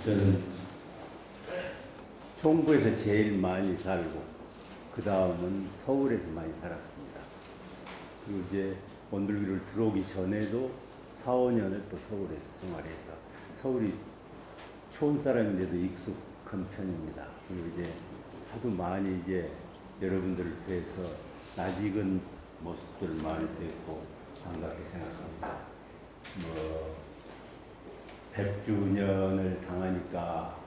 저는 총부에서 제일 많이 살고 그 다음은 서울에서 많이 살았습니다. 그리고 이제 원불교를 들어오기 전에도 4, 5년을 또 서울에서 생활해서 서울이 초원 사람인데도 익숙한 편입니다. 그리고 이제 하도 많이 이제 여러분들을 뵈서 낯익은 모습들 많이 뵙고 반갑게 생각합니다. 100주년을 당하니까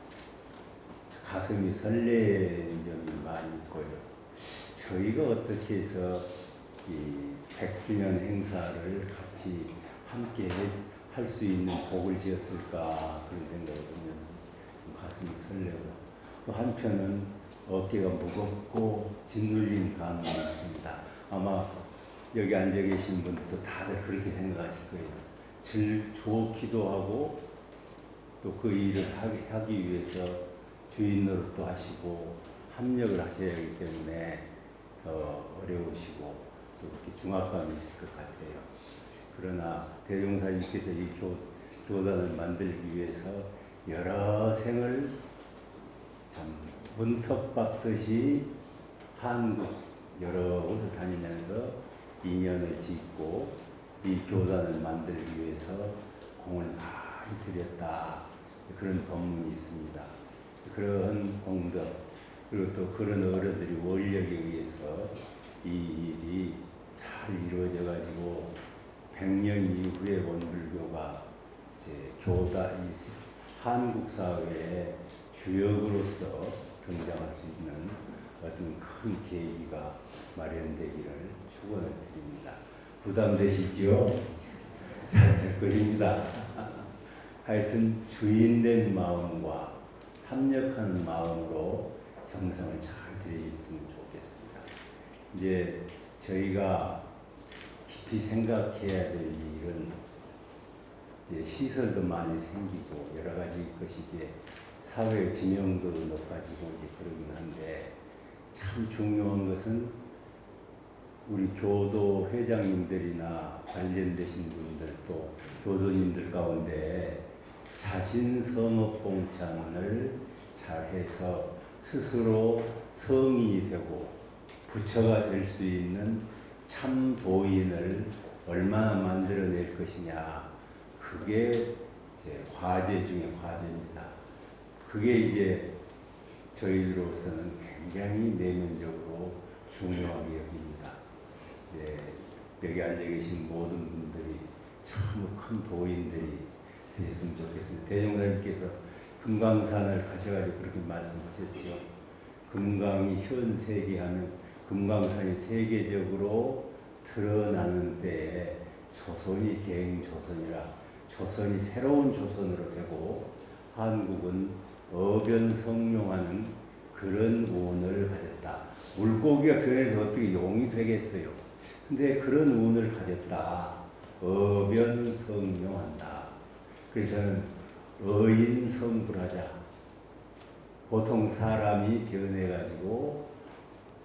가슴이 설레는 점이 많이 있고요. 저희가 어떻게 해서 이 100주년 행사를 같이 함께 할 수 있는 복을 지었을까 그런 생각을 보면 가슴이 설레고 또 한편은 어깨가 무겁고 짓눌린 감이 있습니다. 아마 여기 앉아 계신 분들도 다들 그렇게 생각하실 거예요. 좋기도 하고 또 그 일을 하기 위해서 주인 노릇도 하시고 합력을 하셔야 하기 때문에 더 어려우시고 또 이렇게 중압감이 있을 것 같아요. 그러나 대종사님께서 이 교단을 만들기 위해서 여러 생을 참 문턱 밟듯이 한국 여러 곳을 다니면서 인연을 짓고 이 교단을 만들기 위해서 공을 많이 들였다. 그런 법문이 있습니다. 그런 공덕 그리고 또 그런 어른들이 원력에 의해서 이 일이 잘 이루어져 가지고 100년 이후에 원불교가 이제 이 한국 사회의 주역으로서 등장할 수 있는 어떤 큰 계기가 마련되기를 축원을 드립니다. 부담되시지요? 잘 될 것입니다. 하여튼 주인된 마음과 합력하는 마음으로 정성을 잘 들여주셨으면 좋겠습니다. 이제 저희가 깊이 생각해야 될 일은 이제 시설도 많이 생기고 여러 가지 것이 이제 사회의 지명도도 높아지고 이제 그러긴 한데 참 중요한 것은 우리 교도 회장님들이나 관련되신 분들 또 교도님들 가운데 자신 성업 봉창을 잘해서 스스로 성인이 되고 부처가 될 수 있는 참 도인을 얼마나 만들어낼 것이냐 그게 이제 과제 중에 과제입니다. 그게 이제 저희로서는 굉장히 내면적으로 중요하게 여깁니다. 이제 여기 앉아 계신 모든 분들이 참 큰 도인들이 되셨으면 좋겠습니다. 대종사님께서 금강산을 가셔가지고 그렇게 말씀하셨죠. 금강이 현 세계하면 금강산이 세계적으로 드러나는 때에 조선이 개행조선이라 조선이 새로운 조선으로 되고 한국은 어변성룡하는 그런 운을 가졌다. 물고기가 변해서 어떻게 용이 되겠어요. 근데 그런 운을 가졌다. 어변성룡한다. 그래서 저는 어인성불하자. 보통 사람이 변해가지고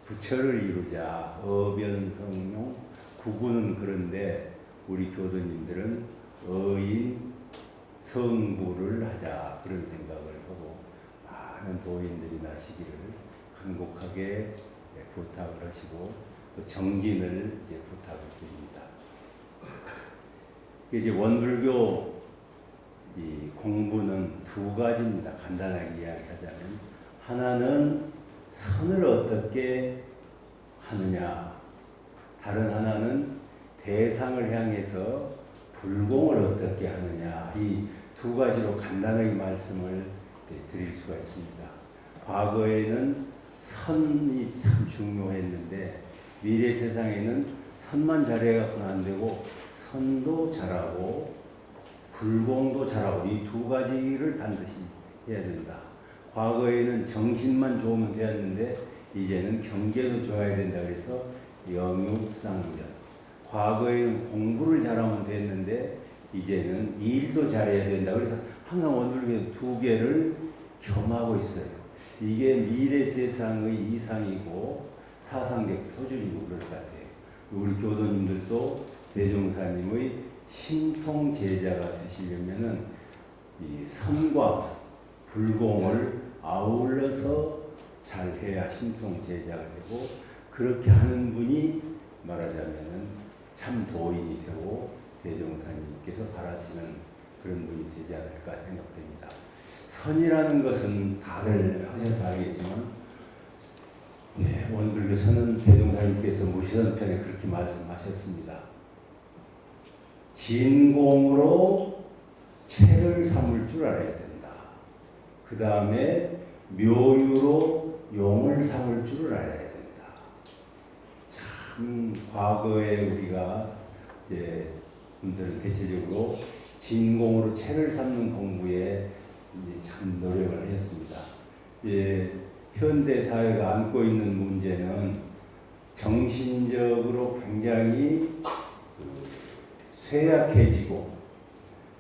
부처를 이루자. 어변성룡 구구는 그런데 우리 교도님들은 어인 성불을 하자 그런 생각을 하고 많은 도인들이 나시기를 간곡하게 부탁을 하시고 또 정진을 이제 부탁을 드립니다. 이제 원불교 이 공부는 두 가지입니다. 간단하게 이야기하자면 하나는 선을 어떻게 하느냐, 다른 하나는 대상을 향해서 불공을 어떻게 하느냐, 이 두 가지로 간단하게 말씀을 드릴 수가 있습니다. 과거에는 선이 참 중요했는데 미래 세상에는 선만 잘해갖고는 안 되고 선도 잘하고 불공도 잘하고 이 두 가지를 반드시 해야 된다. 과거에는 정신만 좋으면 되었는데 이제는 경계도 좋아야 된다. 그래서 영육상전. 과거에는 공부를 잘하면 됐는데 이제는 일도 잘해야 된다. 그래서 항상 원불교는 두 개를 겸하고 있어요. 이게 미래 세상의 이상이고 사상적 표준이고 그럴 것 같아요. 우리 교도님들도 대종사님의 신통 제자가 되시려면은 이 선과 불공을 아울러서 잘 해야 신통제자가 되고, 그렇게 하는 분이 말하자면은 참 도인이 되고 대종사님께서 바라시는 그런 분이 되지 않을까 생각됩니다. 선이라는 것은 다들 하셔서 알겠지만, 예, 원불교서는 대종사님께서 무시선편에 그렇게 말씀하셨습니다. 진공으로 체를 삼을 줄 알아야 된다. 그 다음에 묘유로 용을 삼을 줄을 알아야 된다. 참 과거에 우리가 이제 분들은 대체적으로 진공으로 체를 삼는 공부에 이제 참 노력을 하셨습니다. 예, 현대 사회가 안고 있는 문제는 정신적으로 굉장히 쇠약해지고,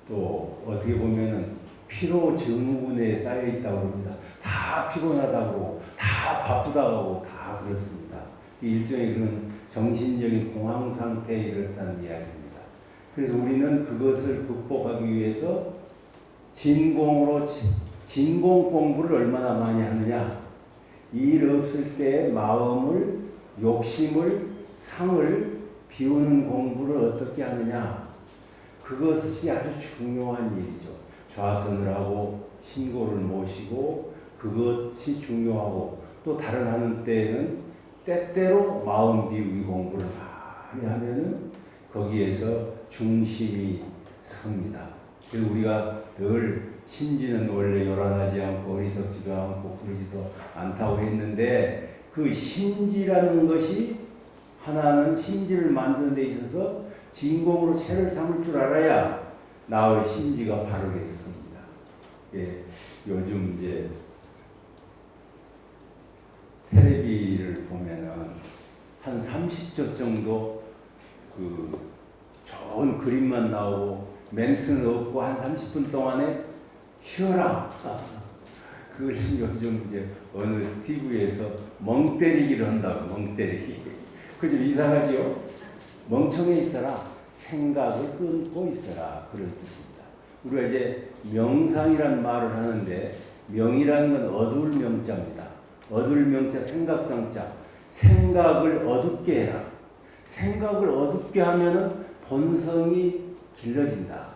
또 어떻게 보면은 피로 증후군에 쌓여 있다고 합니다. 다 피곤하다고, 다 바쁘다고, 다 그렇습니다. 일종의 그런 정신적인 공황 상태에 이르렀다는 이야기입니다. 그래서 우리는 그것을 극복하기 위해서 진공 공부를 얼마나 많이 하느냐. 일 없을 때 마음을, 욕심을, 상을 비우는 공부를 어떻게 하느냐. 그것이 아주 중요한 일이죠. 좌선을 하고 신고를 모시고, 그것이 중요하고, 또 다른 하는 때에는 때때로 마음 비우기 공부를 많이 하면은 거기에서 중심이 섭니다. 그래서 우리가 늘 심지는 원래 요란하지 않고 어리석지도 않고 그러지도 않다고 했는데, 그 심지라는 것이 하나는 심지를 만드는 데 있어서 진공으로 체를 삼을 줄 알아야 나의 심지가 바르겠습니다. 예, 요즘 이제 텔레비를 보면은 한 30초 정도 그 좋은 그림만 나오고 멘트는 없고 한 30분 동안에 쉬어라. 그걸 요즘 이제 어느 TV에서 멍 때리기를 한다고, 멍 때리기. 그 좀 이상하지요? 멍청해 있어라. 생각을 끊고 있어라. 그런 뜻입니다. 우리가 이제 명상이란 말을 하는데, 명이라는 건 어두울 명자입니다. 어두울 명자, 생각상자. 생각을 어둡게 해라. 생각을 어둡게 하면은 본성이 길러진다.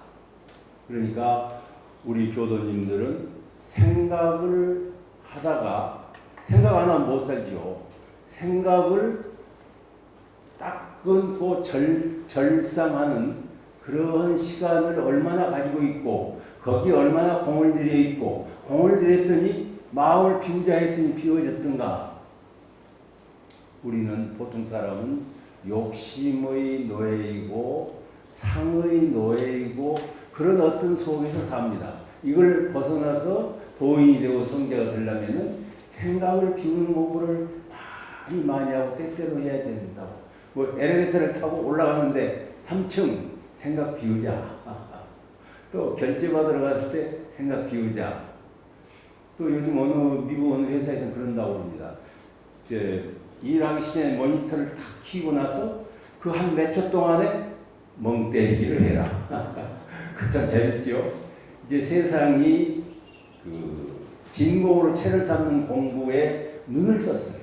그러니까 우리 교도님들은 생각을 하다가, 생각 안 하면 못 살지요. 생각을 딱 끊고 절상하는 그러한 시간을 얼마나 가지고 있고, 거기에 얼마나 공을 들여 있고, 공을 들였더니 마음을 비우자 했더니 비워졌던가. 우리는 보통 사람은 욕심의 노예이고 상의 노예이고 그런 어떤 속에서 삽니다. 이걸 벗어나서 도인이 되고 성자가 되려면은 생각을 비우는 공부를 많이 하고 때때로 해야 된다고. 뭐 엘리베이터를 타고 올라가는데 3층 생각 비우자. 또 결제 받으러 갔을 때 생각 비우자. 또 요즘 미국 어느 회사에서 그런다고 합니다. 일하기 전에 모니터를 탁 켜고 나서 그 한 몇 초 동안에 멍 때리기를 해라. 그 참 재밌죠? 이제 세상이 그 진공으로 체를 삼는 공부에 눈을 떴어요.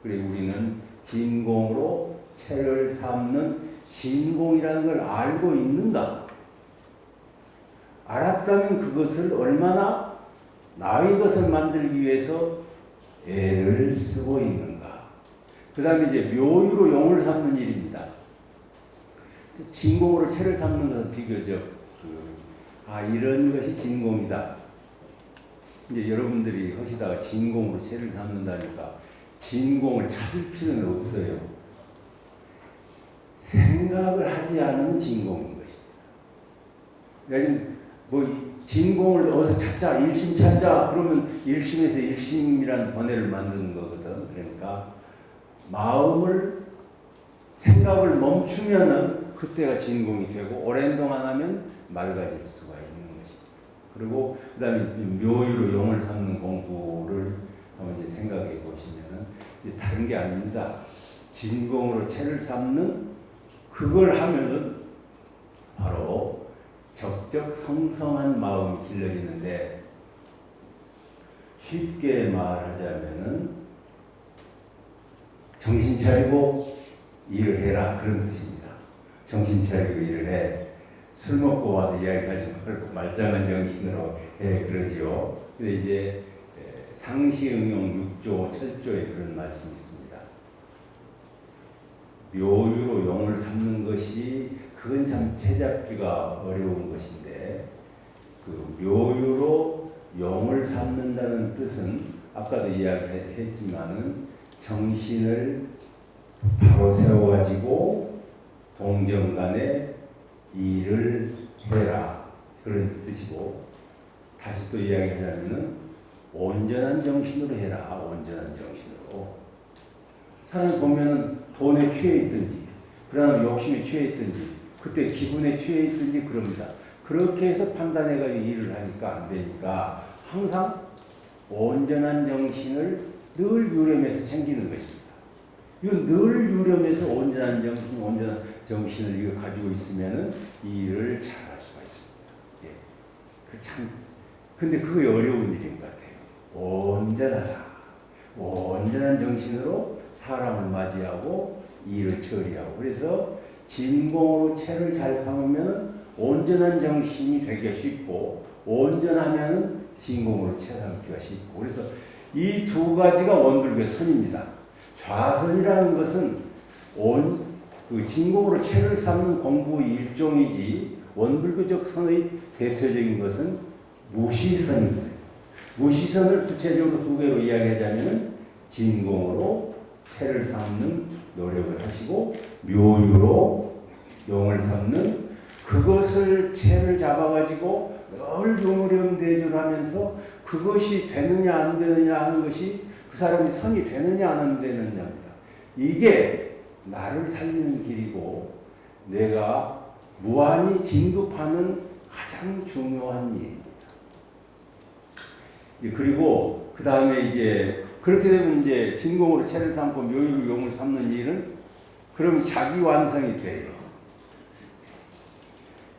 그리고 우리는 진공으로 체를 삼는 진공이라는 걸 알고 있는가? 알았다면 그것을 얼마나 나의 것을 만들기 위해서 애를 쓰고 있는가? 그 다음에 이제 묘유로 용을 삼는 일입니다. 진공으로 체를 삼는 것은 비교적 이런 것이 진공이다. 이제 여러분들이 하시다가 진공으로 체를 삼는다니까 진공을 찾을 필요는 없어요. 생각을 하지 않으면 진공인 것입니다. 그러니까 뭐 진공을 어디서 찾자, 일심 찾자 그러면 일심에서 일심이라는 번뇌를 만드는 거거든. 그러니까 마음을, 생각을 멈추면은 그때가 진공이 되고 오랜 동안 하면 맑아질 수가 있는 것입니다. 그리고 그 다음에 묘유로 용을 삼는 공부를 한번 이제 생각해 보시면은 이제 다른 게 아닙니다. 진공으로 체를 삼는 그걸 하면은 바로 적적 성성한 마음이 길러지는데, 쉽게 말하자면은 정신 차리고 일을 해라, 그런 뜻입니다. 정신 차리고 일을 해. 술 먹고 와서 이야기하지 말고 말짱한 정신으로 해, 그러지요. 근데 이제 상시응용 6조 7조에 그런 말씀이 있습니다. 묘유로 용을 삼는 것이, 그건 참 채잡기가 어려운 것인데, 그 묘유로 용을 삼는다는 뜻은 아까도 이야기했지만은 정신을 바로 세워가지고 동정간에 일을 해라, 그런 뜻이고, 다시 또 이야기하자면은 온전한 정신으로 해라, 온전한 정신으로. 사람 보면은 돈에 취해 있든지, 그러나 욕심에 취해 있든지, 그때 기분에 취해 있든지 그럽니다. 그렇게 해서 판단해가지고 일을 하니까 안 되니까 항상 온전한 정신을 늘 유념해서 챙기는 것입니다. 이건 늘 유념해서 온전한 정신을 이거 가지고 있으면은 이 일을 잘할 수가 있습니다. 예. 근데 그게 어려운 일인 것 같아요. 온전하다. 온전한 정신으로 사람을 맞이하고 일을 처리하고. 그래서 진공으로 채를 잘 삼으면 온전한 정신이 되기가 쉽고, 온전하면 진공으로 채 삼기가 쉽고. 그래서 이 두 가지가 원불교의 선입니다. 좌선이라는 것은 그 진공으로 채를 삼는 공부의 일종이지, 원불교적 선의 대표적인 것은 무시선입니다. 무시선을 구체적으로 두 개로 이야기하자면 진공으로 채를 삼는 노력을 하시고, 묘유로 용을 삼는, 그것을 채를 잡아가지고 늘 용의령대조를 하면서 그것이 되느냐 안 되느냐 하는 것이 그 사람이 선이 되느냐 안 되느냐입니다. 이게 나를 살리는 길이고 내가 무한히 진급하는 가장 중요한 일입니다. 그리고 그 다음에 이제 그렇게 되면 이제 진공으로 채를 삼고 묘유로 용을 삼는 일은 그러면 자기 완성이 돼요.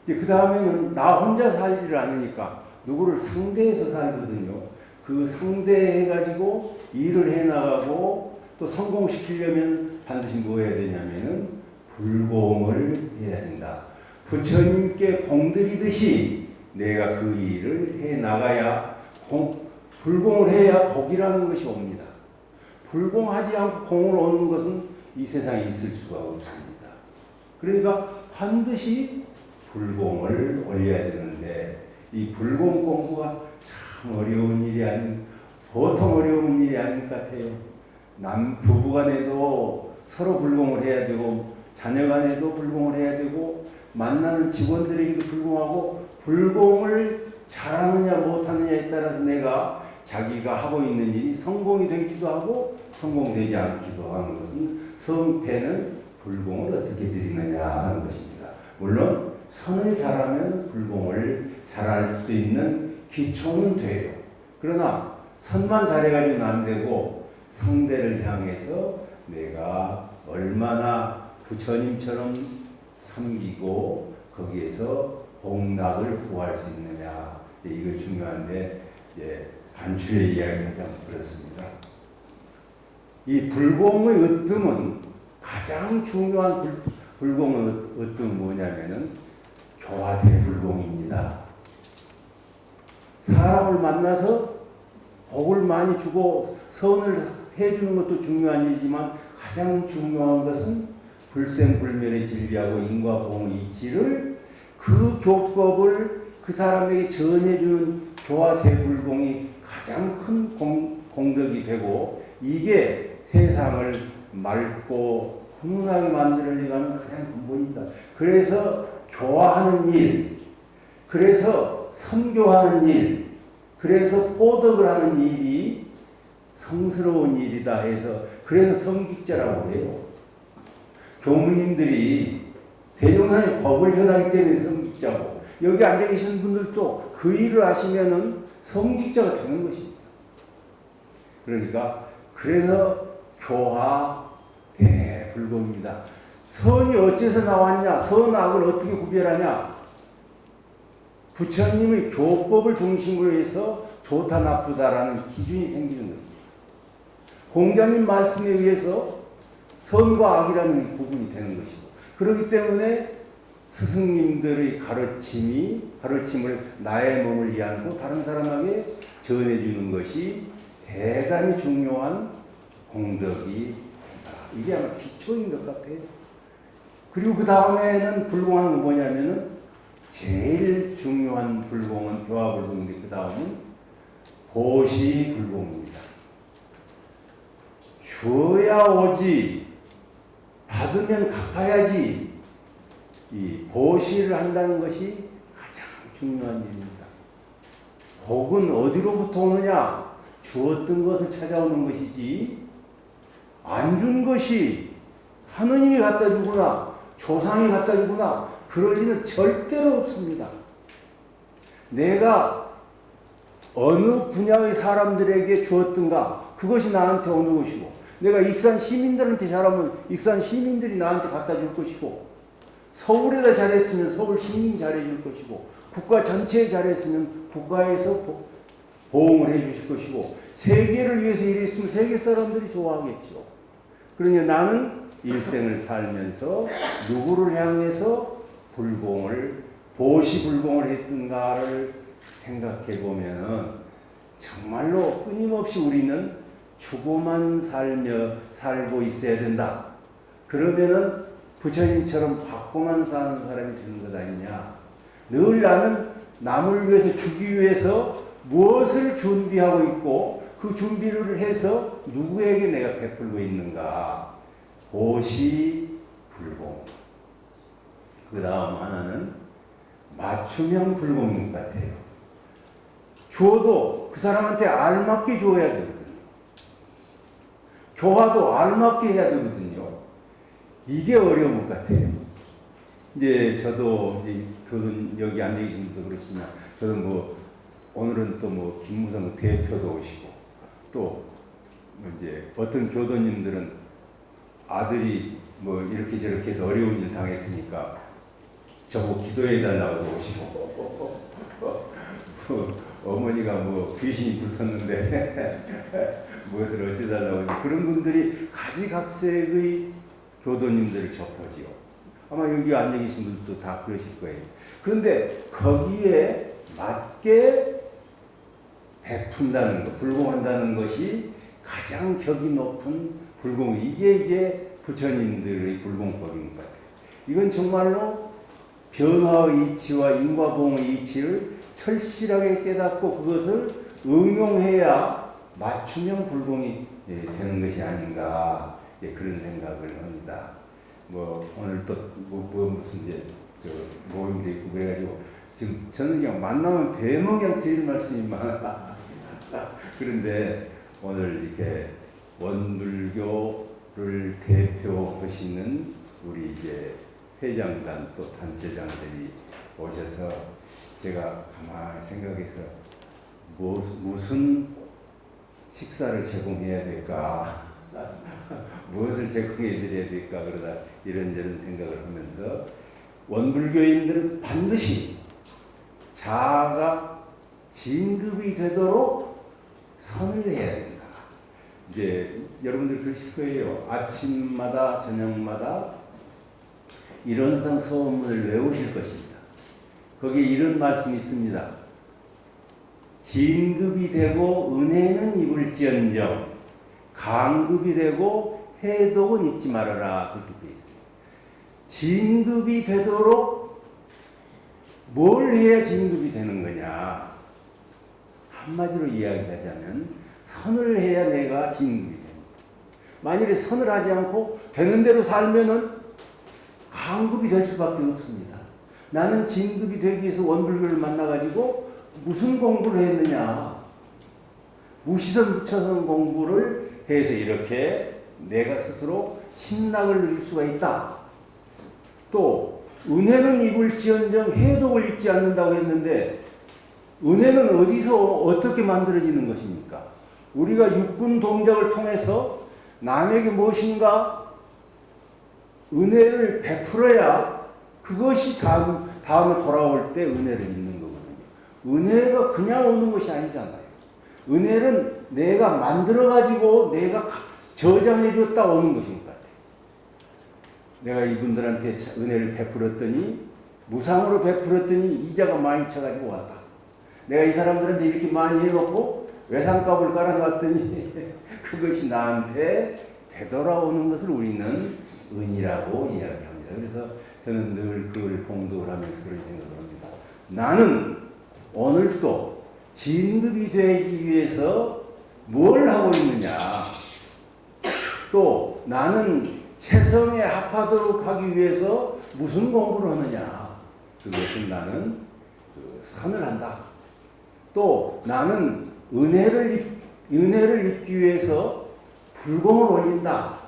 그 다음에는 나 혼자 살지를 않으니까 누구를 상대해서 살거든요. 그 상대해가지고 일을 해나가고 또 성공시키려면 반드시 뭐 해야 되냐면은 불공을 해야 된다. 부처님께 공들이듯이 내가 그 일을 해나가야 불공을 해야 복이라는 것이 옵니다. 불공하지 않고 공을 얻는 것은 이 세상에 있을 수가 없습니다. 그러니까 반드시 불공을 올려야 되는데, 이 불공 공부가 참 어려운 일이 보통 어려운 일이 아닌 것 같아요. 부부간에도 서로 불공을 해야 되고, 자녀간에도 불공을 해야 되고, 만나는 직원들에게도 불공하고, 불공을 잘하느냐 못하느냐에 따라서 내가 자기가 하고 있는 일이 성공이 되기도 하고 성공되지 않기도 하는 것은, 성패는 불공을 어떻게 드리느냐 하는 것입니다. 물론 선을 잘하면 불공을 잘할 수 있는 기초는 돼요. 그러나 선만 잘해가지고는 안 되고 상대를 향해서 내가 얼마나 부처님처럼 섬기고 거기에서 복락을 구할 수 있느냐, 이거 중요한데, 이제 간추려 이야기하자면 그렇습니다. 이 불공의 으뜸은, 가장 중요한 불공의 으뜸은 뭐냐면은 교화대불공입니다. 사람을 만나서 복을 많이 주고 선을 해주는 것도 중요한 일이지만 가장 중요한 것은 불생불멸의 진리하고 인과보응의 이치를, 그 교법을 그 사람에게 전해주는 교화대불공이 가장 큰 공덕이 되고, 이게 세상을 맑고 훈훈하게 만들어져가는 가장 근본입니다. 그래서 교화하는 일, 그래서 선교하는 일, 그래서 포덕을 하는 일이 성스러운 일이다 해서, 그래서 성직자라고 해요. 교무님들이 대종산에 법을 전하기 때문에 성직자고, 여기 앉아 계신 분들도 그 일을 하시면은 성직자가 되는 것입니다. 그러니까 그래서 교화 부처님의 교법을 중심으로 해서 좋다 나쁘다라는 기준이 생기는 것입니다. 공자님 말씀에 의해서 선과 악이라는 구분이 되는 것이고, 그렇기 때문에 스승님들의 가르침을 나의 몸을 이안고 다른 사람에게 전해주는 것이 대단히 중요한 공덕이 된다. 이게 아마 기초인 것 같아요. 그리고 그 다음에는 불공하는 건 뭐냐면은 제일 중요한 불공은 교화불공인데 그 다음은 보시불공입니다. 주어야 오지 받으면 갚아야지. 이 보시를 한다는 것이 가장 중요한 일입니다. 복은 어디로부터 오느냐? 주었던 것을 찾아오는 것이지 안 준 것이 하느님이 갖다 주거나 조상이 갖다 주거나 그럴 리는 절대로 없습니다. 내가 어느 분야의 사람들에게 주었던가 그것이 나한테 오는 것이고, 내가 익산 시민들한테 잘하면 익산 시민들이 나한테 갖다 줄 것이고, 서울에다 잘했으면 서울 시민이 잘해줄 것이고, 국가 전체에 잘했으면 국가에서 보응을 해주실 것이고, 세계를 위해서 일했으면 세계 사람들이 좋아하겠죠. 그러니 나는 일생을 살면서 누구를 향해서 보시불공을 했던가를 생각해 보면 정말로 끊임없이 우리는 주고만 살고 있어야 된다. 그러면은 부처님처럼 받고만 사는 사람이 되는 것 아니냐. 늘 나는 남을 위해서 주기 위해서 무엇을 준비하고 있고 그 준비를 해서 누구에게 내가 베풀고 있는가. 보시불공. 그 다음 하나는 맞춤형 불공인 것 같아요. 주어도 그 사람한테 알맞게 줘야 되거든요. 교화도 알맞게 해야 되거든요. 이게 어려운 것 같아요. 이제 저도 이제 교든 여기 앉아 계신 분도 그렇지만 저도 뭐 오늘은 또 뭐 김무성 대표도 오시고 또 이제 어떤 교도님들은 아들이 뭐 이렇게 저렇게 해서 어려운 일 당했으니까 저보고 기도해 달라고 오시고 어머니가 뭐 귀신이 붙었는데 무엇을 어찌달라고 그런 분들이 가지각색의 교도님들을 접하지요. 아마 여기 앉아 계신 분들도 다 그러실 거예요. 그런데 거기에 맞게 베푼다는 것, 불공한다는 것이 가장 격이 높은 불공. 이게 이제 부처님들의 불공법인 것 같아요. 이건 정말로 변화의 이치와 인과보응의 이치를 철실하게 깨닫고 그것을 응용해야 맞춤형 불공이 되는 것이 아닌가 그런 생각을 합니다. 뭐 오늘 또 무슨 이제 저 모임도 있고 그래가지고 지금 저는 그냥 만나면 배만 그냥 드릴 말씀이 많아. 그런데 오늘 이렇게 원불교를 대표하시는 우리 이제 회장단 또 단체장들이 오셔서 제가 가만히 생각해서 무슨 식사를 제공해야 될까, 무엇을 제공해 드려야 될까 그러다 이런저런 생각을 하면서 원불교인들은 반드시 자아가 진급이 되도록 선을 해야 된다. 이제 여러분들 그러실 거예요. 아침마다 저녁마다 일원상 소원문을 외우실 것입니다. 거기에 이런 말씀이 있습니다. 진급이 되고 은혜는 입을지언정 강급이 되고 해독은 입지 말아라. 그렇게 되어 있어요. 진급이 되도록 뭘 해야 진급이 되는 거냐. 한마디로 이야기하자면 선을 해야 내가 진급이 됩니다. 만일에 선을 하지 않고 되는 대로 살면은 강급이 될 수밖에 없습니다. 나는 진급이 되기 위해서 원불교를 만나가지고 무슨 공부를 했느냐. 무시선 무처선 공부를 해서 이렇게 내가 스스로 신락을 누릴 수가 있다. 또 은혜는 입을지언정 해독을 입지 않는다고 했는데 은혜는 어디서 어떻게 만들어지는 것입니까? 우리가 육군 동작을 통해서 남에게 무엇인가 은혜를 베풀어야 그것이 다음에 돌아올 때 은혜를 입는 거거든요. 은혜가 그냥 오는 것이 아니잖아요. 은혜는 내가 만들어가지고 내가 저장해줬다 오는 것인 것 같아요. 내가 이분들한테 은혜를 베풀었더니 무상으로 베풀었더니 이자가 많이 쳐가지고 왔다. 내가 이 사람들한테 이렇게 많이 해놓고 외상값을 깔아놨더니 그것이 나한테 되돌아오는 것을 우리는 은이라고 이야기합니다. 그래서 저는 늘 그걸 봉독을 하면서 그런 생각을 합니다. 나는 오늘도 진급이 되기 위해서 뭘 하고 있느냐. 또 나는 체성에 합하도록 하기 위해서 무슨 공부를 하느냐. 그것은 나는 선을 한다. 또 나는 은혜를 입기 위해서 불공을 올린다.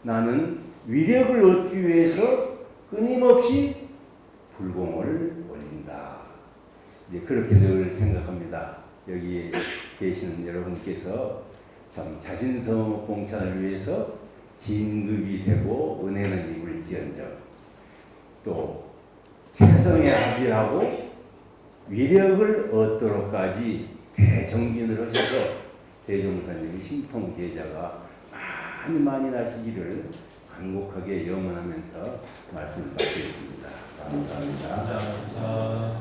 나는 위력을 얻기 위해서 끊임없이 불공을 올린다. 이제 그렇게 늘 생각합니다. 여기 계시는 여러분께서 참 자신성 봉찬을 위해서 진급이 되고 은혜는 입을지언정 또 체성에 합의하고 위력을 얻도록까지 대정진을 하셔서 대종사님이 신통 제자가 많이 나시기를 간곡하게 염원하면서 말씀을 마치겠습니다. 감사합니다. 감사합니다.